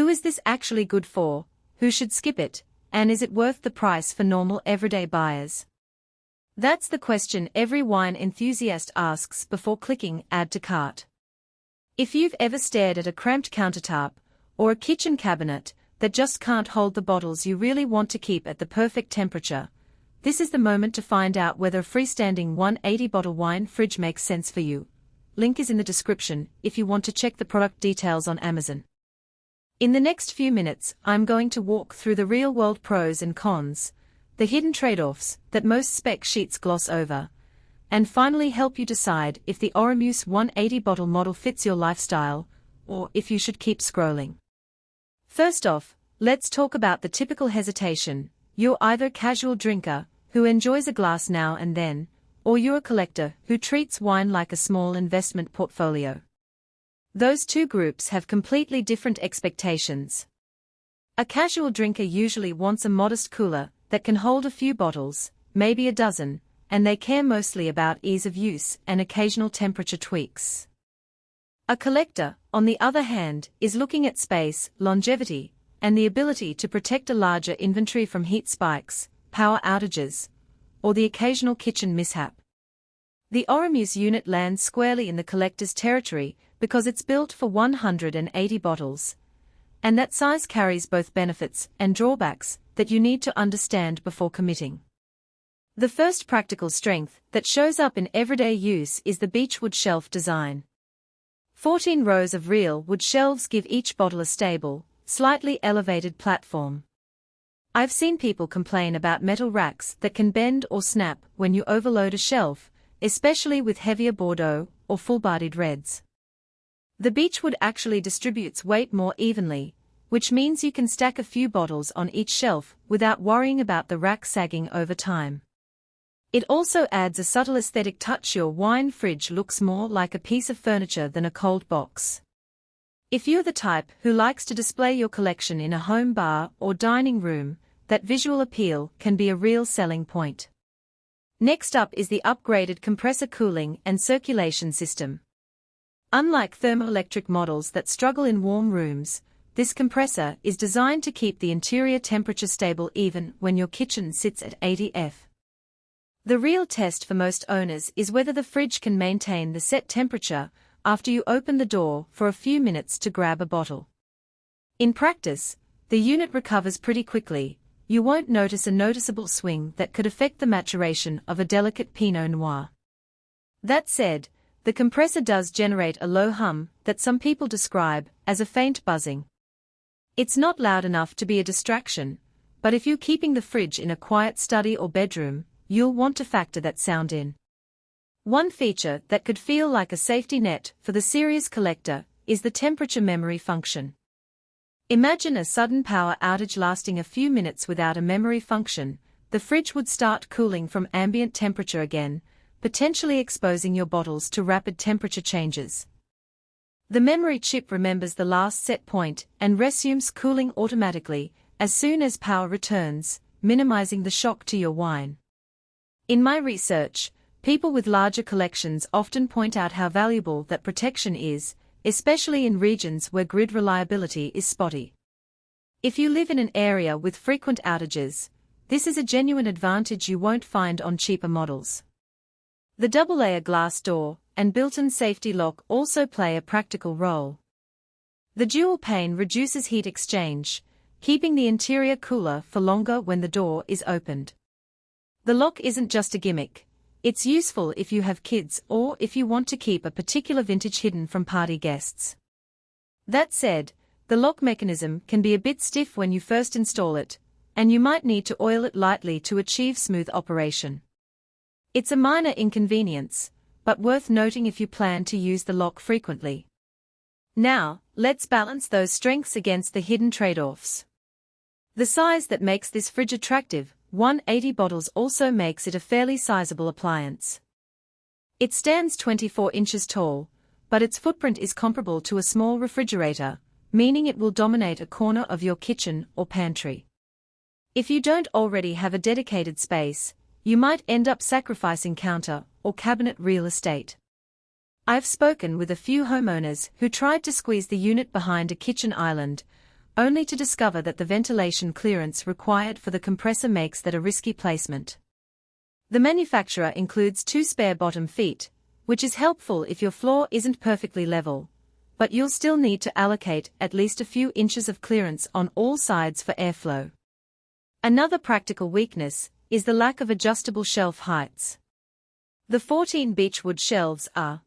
Who is this actually good for, who should skip it, and is it worth the price for normal everyday buyers? That's the question every wine enthusiast asks before clicking Add to Cart. If you've ever stared at a cramped countertop, or a kitchen cabinet that just can't hold the bottles you really want to keep at the perfect temperature, this is the moment to find out whether a freestanding 180-bottle wine fridge makes sense for you. Link is in the description if you want to check the product details on Amazon. In the next few minutes, I'm going to walk through the real-world pros and cons, the hidden trade-offs that most spec sheets gloss over, and finally help you decide if the ORYMUSE 180-bottle model fits your lifestyle, or if you should keep scrolling. First off, let's talk about the typical hesitation. You're either a casual drinker, who enjoys a glass now and then, or you're a collector who treats wine like a small investment portfolio. Those two groups have completely different expectations. A casual drinker usually wants a modest cooler that can hold a few bottles, maybe a dozen, and they care mostly about ease of use and occasional temperature tweaks. A collector, on the other hand, is looking at space, longevity, and the ability to protect a larger inventory from heat spikes, power outages, or the occasional kitchen mishap. The ORYMUSE unit lands squarely in the collector's territory because it's built for 180 bottles, and that size carries both benefits and drawbacks that you need to understand before committing. The first practical strength that shows up in everyday use is the Beechwood shelf design. 14 rows of real wood shelves give each bottle a stable, slightly elevated platform. I've seen people complain about metal racks that can bend or snap when you overload a shelf, especially with heavier Bordeaux or full-bodied reds. The Beechwood actually distributes weight more evenly, which means you can stack a few bottles on each shelf without worrying about the rack sagging over time. It also adds a subtle aesthetic touch. Your wine fridge looks more like a piece of furniture than a cold box. If you're the type who likes to display your collection in a home bar or dining room, that visual appeal can be a real selling point. Next up is the upgraded compressor cooling and circulation system. Unlike thermoelectric models that struggle in warm rooms, this compressor is designed to keep the interior temperature stable even when your kitchen sits at 80 F. The real test for most owners is whether the fridge can maintain the set temperature after you open the door for a few minutes to grab a bottle. In practice, the unit recovers pretty quickly. You won't notice a noticeable swing that could affect the maturation of a delicate Pinot Noir. That said, the compressor does generate a low hum that some people describe as a faint buzzing. It's not loud enough to be a distraction, but if you're keeping the fridge in a quiet study or bedroom, you'll want to factor that sound in. One feature that could feel like a safety net for the serious collector is the temperature memory function. Imagine a sudden power outage lasting a few minutes without a memory function. The fridge would start cooling from ambient temperature again, potentially exposing your bottles to rapid temperature changes. The memory chip remembers the last set point and resumes cooling automatically as soon as power returns, minimizing the shock to your wine. In my research, people with larger collections often point out how valuable that protection is, especially in regions where grid reliability is spotty. If you live in an area with frequent outages, this is a genuine advantage you won't find on cheaper models. The double-layer glass door and built-in safety lock also play a practical role. The dual pane reduces heat exchange, keeping the interior cooler for longer when the door is opened. The lock isn't just a gimmick. It's useful if you have kids or if you want to keep a particular vintage hidden from party guests. That said, the lock mechanism can be a bit stiff when you first install it, and you might need to oil it lightly to achieve smooth operation. It's a minor inconvenience, but worth noting if you plan to use the lock frequently. Now, let's balance those strengths against the hidden trade-offs. The size that makes this fridge attractive, 180 bottles, also makes it a fairly sizable appliance. It stands 24 inches tall, but its footprint is comparable to a small refrigerator, meaning it will dominate a corner of your kitchen or pantry. If you don't already have a dedicated space, you might end up sacrificing counter or cabinet real estate. I've spoken with a few homeowners who tried to squeeze the unit behind a kitchen island, only to discover that the ventilation clearance required for the compressor makes that a risky placement. The manufacturer includes 2 spare bottom feet, which is helpful if your floor isn't perfectly level, but you'll still need to allocate at least a few inches of clearance on all sides for airflow. Another practical weakness is the lack of adjustable shelf heights. The 14 Beechwood shelves are